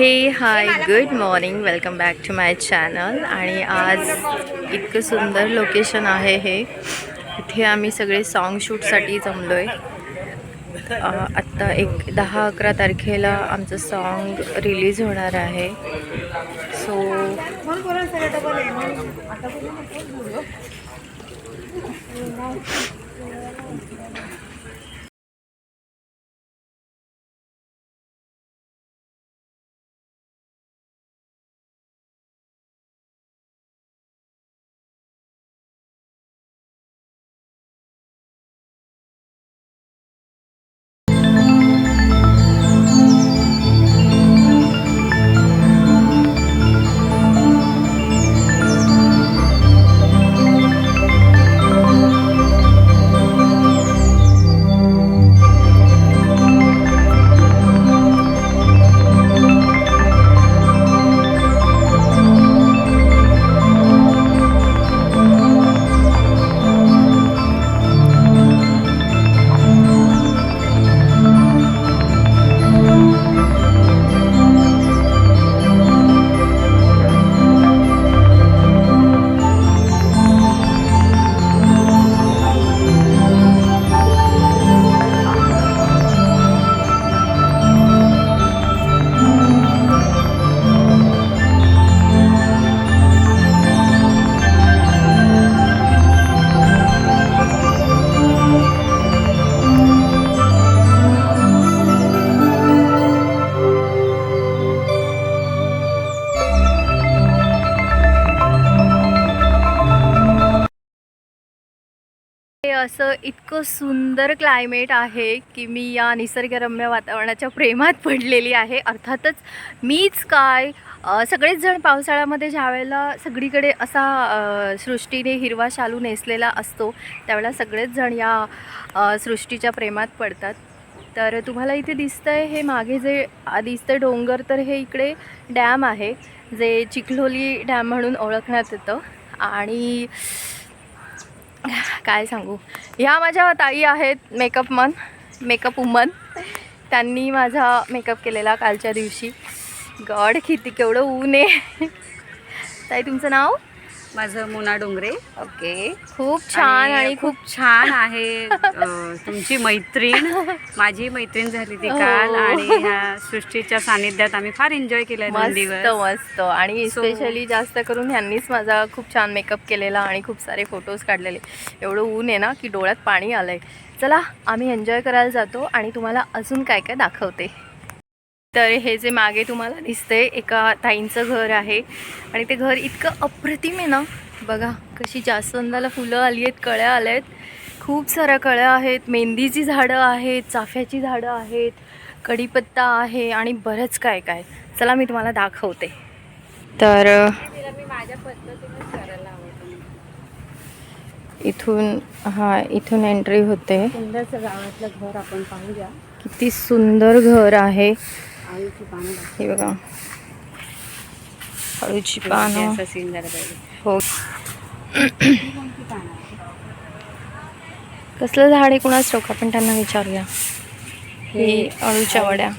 हे hi good morning, welcome back to my channel. आणि आज इतकं सुंदर लोकेशन आहे हे. इथे आम्ही सगळे सॉन्ग शूटसाठी जमलो आहे. आत्ता 10-11 तारखेला आमचं सॉन्ग रिलीज होणार आहे. सो असं इतकं सुंदर क्लायमेट आहे की मी या निसर्गरम्य वातावरणाच्या प्रेमात पडलेली आहे. अर्थातच मीच काय, सगळेच जण पावसाळ्यामध्ये ज्यावेळेला सगळीकडे असा सृष्टीने हिरवा शालू नेसलेला असतो त्यावेळेला सगळेच जण या सृष्टीच्या प्रेमात पडतात. तर तुम्हाला इथे दिसतंय हे मागे जे दिसतंय डोंगर, तर हे इकडे डॅम आहे जे चिखलोली डॅम म्हणून ओळखण्यात येतं. आणि काय सांगू, ह्या माझ्या ताई आहेत मेकअप वुमन. त्यांनी माझा मेकअप केलेला कालच्या दिवशी. गॉड किती केवढं ऊन आहे. ताई तुमचं नाव? माझं मोना डोंगरे. ओके, खूप छान. आणि खूप छान आहे. तुमची मैत्रीण, माझी मैत्रीण झाली ती काल. आणि ह्या सृष्टीच्या सानिध्यात आम्ही फार एन्जॉय केलं 2 दिवस. मस्त. आणि स्पेशली जास्त करून ह्यांनीच माझा खूप छान मेकअप केलेला आणि खूप सारे फोटोज काढलेले. एवढं ऊन आहे ना की डोळ्यात पाणी आलंय. चला आम्ही एन्जॉय करायला जातो आणि तुम्हाला अजून काय काय दाखवते. तर हे जे मागे तुम्हाला दिसतंय एका ताईंचं घर आहे आणि ते घर इतकं अप्रतिम आहे ना. बघा कशी जास्वंदाला फुलं आली आहेत, कळ्या आल्या आहेत, खूप साऱ्या कळ्या आहेत, मेहंदीची झाडं आहेत, चाफ्याची झाडं आहेत, कढीपत्ता आहे आणि बरंच काय काय. चला मी तुम्हाला दाखवते. तर मी माझ्या पद्धतीनेच करायला आवडतं. इथून एंट्री होते. सुंदरचं गावातलं घर आपण पाहूया. किती सुंदर घर आहे. हे बघा, हळूची पानं. हो, कसलं झाड आहे कुणाच ठाऊक, आपण त्यांना विचारूया. हे अळूच्या वड्या,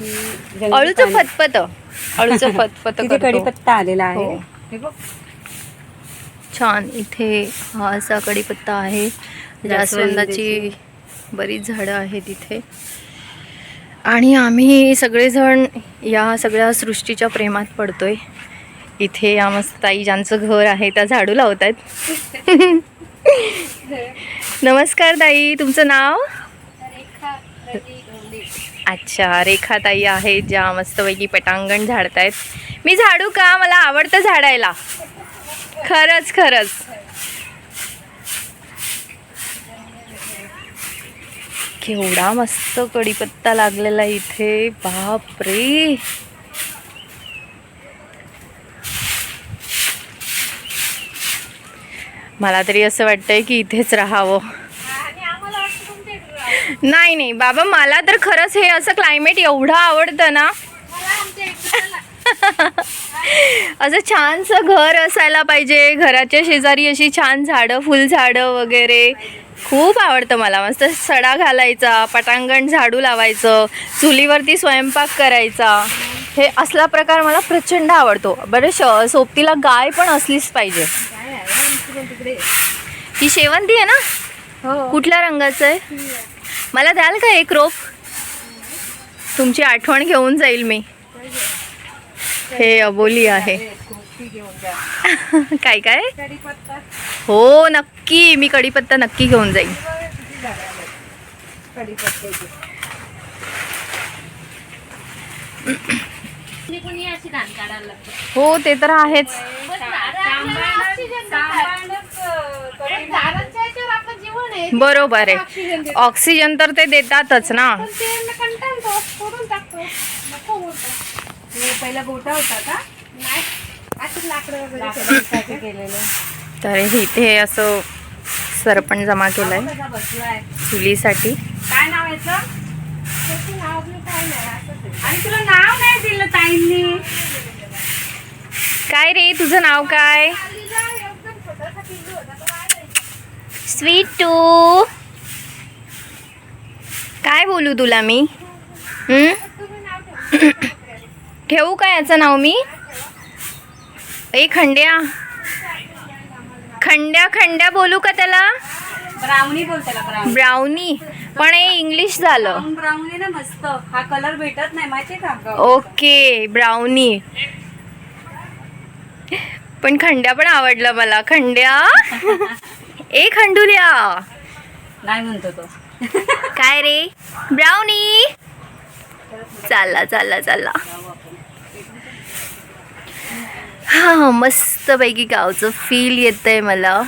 अळूचं फतफत कढीपत्ता आलेला आहे. छान. इथे हा असा कढीपत्ता आहे. जास्वंदाची बरीच झाडं आहेत इथे. आणि आम्ही सगळेजण या सगळ्या सृष्टीच्या प्रेमात पडतोय. इथे या मस्त ताई ज्यांचं घर आहे त्या झाडू लावत आहेत. नमस्कार ताई, तुमचं नाव? अच्छा, रेखा ताई आहेत ज्या मस्तपैकी पटांगण झाडतायत. मी झाडू का? मला आवडतं झाडायला. खरंच. केवढा मस्त कढीपत्ता लागलेला इथे, बापरे. मला तरी असं वाटतंय की इथेच राहावं. नाही बाबा, मला तर खरंच हे असं क्लायमेट एवढं आवडतं ना. असं छानसं घर असायला पाहिजे, घराच्या शेजारी अशी छान झाडं, फुलझाडं वगैरे. खूप आवडतं मला. मस्त सडा घालायचा, पटांगण झाडू लावायचं, चुलीवरती स्वयंपाक करायचा. हे असला प्रकार मला प्रचंड आवडतो. बरं सोबतीला गाय पण असलीच पाहिजे. ही शेवंती आहे ना? हो. कुठल्या रंगाचं आहे? मला द्याल का एक रोप? तुमची आठवण घेऊन जाईल मी. हे अबोली आहे. काय काय? हो नक्की, मी कढीपत्ता नक्की घेऊन जाईन. हो ते तर आहेच. बरोबर आहे. ऑक्सिजन तर ते देतातच ना. पहिला गोटा होता का? लाकडासाठी केलेलं. तर इथे असं सरपण जमा केलंय बसलाय. चुलीसाठी. काय नाव याचं? आणि तुला नाव नाही दिलं ताईंनी. काय रे तुझं नाव काय? स्वीटू. काय बोलू तुला मी? ठेवू का याचं नाव मी? ए खंड्या, खंड्या खंड्या बोलू का त्याला? ब्राउनी बोल त्याला. ब्राउनी. ब्राउनी पण हे इंग्लिश झालं. ब्राउनी ना मस्त. हा कलर भेटत नाही माहिती का? Okay brownie. पण खंड्या पण आवडलं मला. खंड्या ए खंडुल्या नाही म्हणतो तो. काय रे? ब्राउनी. चालला चालला चालला. हा मस्त पैकी गावचं फील येतंय मला.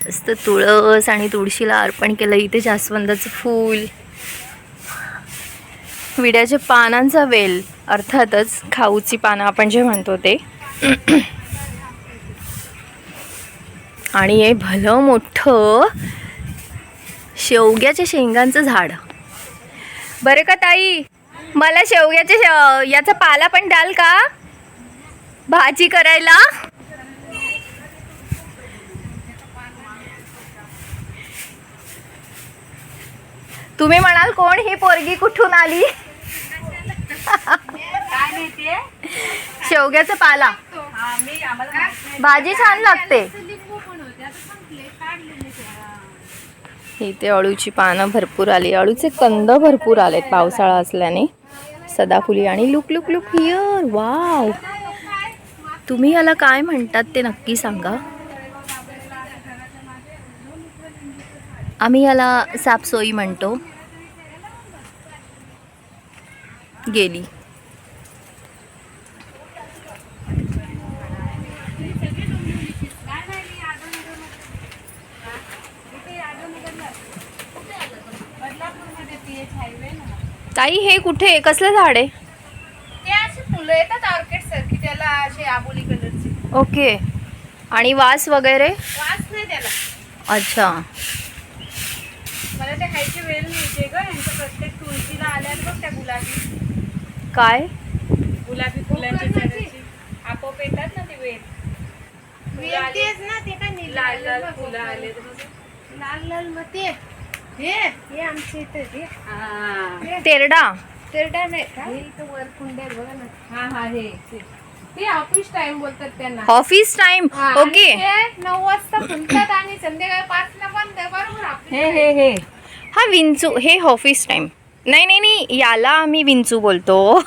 मस्त तुळस आणि तुळशीला अर्पण केलं. इथे जास्वंदाचं फूल, विड्याच्या पानांचा वेल, अर्थातच खाऊची पानं आपण जे म्हणतो ते. आणि हे भलं मोठं शेवग्याच्या शेंगांचं झाड. बरं का ताई, मला शेवग्याच्या याचा पाला पण द्याल का भाजी करायला? तुम्ही म्हणाल कोण ही पोरगी कुठून आली? काय माहितीये? शेवग्याचा पाला भाजी छान लागते. इथे अळूची पानं भरपूर आली. अळूचे कंद भरपूर आलेत पावसाळा असल्याने. सदाफुली आणि look look look here. Wow. तुम्ही याला काय म्हणतात ते नक्की सांगा. आम्ही याला सापसोई म्हणतो. गेली. ताई हे कुठे कसलं झाड आहे? ते असे फुलं येतात ऑर्किड सारखी, त्याला असे आबोली कलरचे. ओके. आणि वास वगैरे? वास नाही त्याला. अच्छा. मला ते खायचे वेल मिळते ग. यांच्या प्रत्येक तुळशीला आल्यात बघ त्या गुलाबी काय? गुलाबी फुलांची झाडाची आपोआप येतात ना ते वेल. वेल तेच ना, ते काय लाल लाल फुलं आले लाल लाल. मग ते हे आमच्या इथे ते तेरडा. तेरडा नाही का? हे इथं वर कुंड्या बघा ना. हा हा हे ते ऑफिस टाइम बोलतात त्यांना. Office time. ओके. 9 वाजता खुलतात आणि संध्याकाळी 5 ला बंद. बरोबर आपले. हे हे हे हा विंचू. हे ऑफिस टाइम. नाही नाही नाही, याला आम्ही विंचू बोलतो.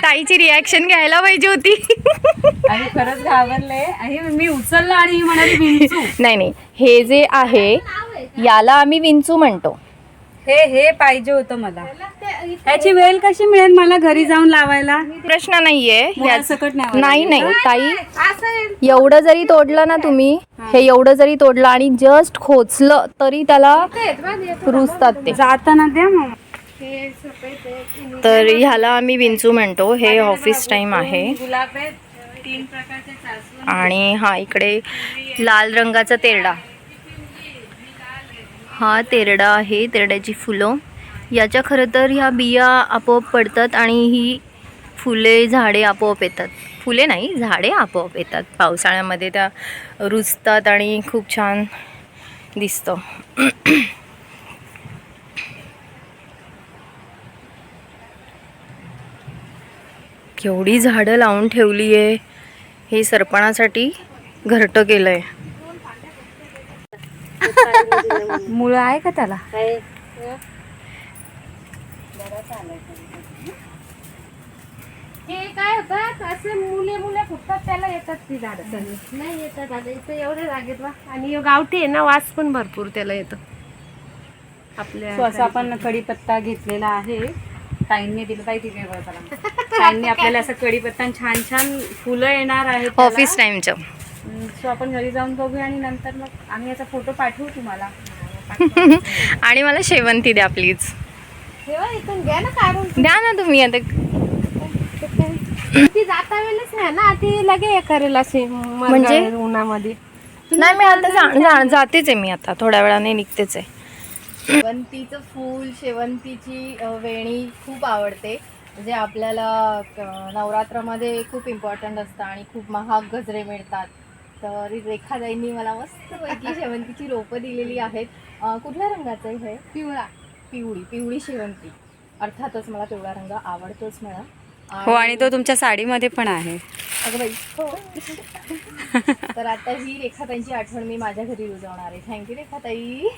ताईची रिॲक्शन घ्यायला पाहिजे होती. आणि खरंच घाबरले. आणि मी उचललं आणि ही म्हणाली विंचू. नाही नाही, हे जे आहे याला आम्ही विंचू म्हणतो. हे पाहिजे होतं मला. ह्याची वेल कशी मिळेल मला घरी जाऊन लावायला? प्रश्न नाहीये. मुळासकट न्यावं नाही लागेल नाही ताई, असं एवढं जरी तोडलं ना तुम्ही, हे एवढं जरी तोडलं आणि जस्ट खोचलं तरी त्याला रुजतात ते. जाताना द्या मग. हे सफेद आहे. तर ह्याला आम्ही विंचू म्हणतो. हे ऑफिस टाइम आहे. गुलाब आहेत 3 प्रकारचे जास्वंद. आणि हा इकडे लाल रंगाचा तेरडा. हा तेरडा आहे. तेरड्याची फुलं. याच्या खरं तर ह्या बिया आपोआप पडतात आणि ही फुले झाडे आपोआप येतात. फुले नाही, झाडे आपोआप येतात पावसाळ्यामध्ये. त्या रुजतात आणि खूप छान दिसतं. केवढी झाडं लावून ठेवली आहे. हे सरपणासाठी घरटं केलंय. मुळं आहे का त्याला? हे काय होतं असे मुले फुटतात त्याला येतात ती झाडं नाही येतात. आता इथं एवढे जागेत वा आणि ह्यो गावठी आहे ना, वास पण भरपूर त्याला येतो आपल्या. सो असं आपण कढीपत्ता घेतलेला आहे. ताईंनी दिलं, ताई तिथे ताईंनी आपल्याला असं कढीपत्ता आणि छान छान फुलं येणार आहेत ऑफिस टाइमचं. सो आपण घरी जाऊन बघूया आणि नंतर मग आम्ही याचा फोटो पाठवू तुम्हाला. आणि मला शेवंती द्या प्लीज. ठेवा इथून घ्या ना काढून. द्या ना तुम्ही आता. ती जाता वेळेस नाही ना, ती लगे हे करेल असे म्हणजे? उन्हामध्ये. नाही मी आता जातेच आहे. मी आता थोड्या वेळाने निघतेच आहे. शेवंतीचं फूल, शेवंतीची वेणी खूप आवडते. म्हणजे आपल्याला नवरात्रामध्ये खूप इम्पॉर्टंट असतं आणि खूप महाग गजरे मिळतात. तर रेखाताईंनी मला मस्तपैकी शेवंतीची रोपं दिलेली आहेत. कुठल्या रंगाचं आहे हे? पिवळा. पिवळी शेवंती. अर्थातच मला पिवळा रंग आवडतोच मला. हो, आणि तो तुमच्या साडीमध्ये पण आहे. अगं बाई हो. तर आता ही रेखाताईंची आठवण मी माझ्या घरी रुजवणार आहे. थँक्यू रेखाताई.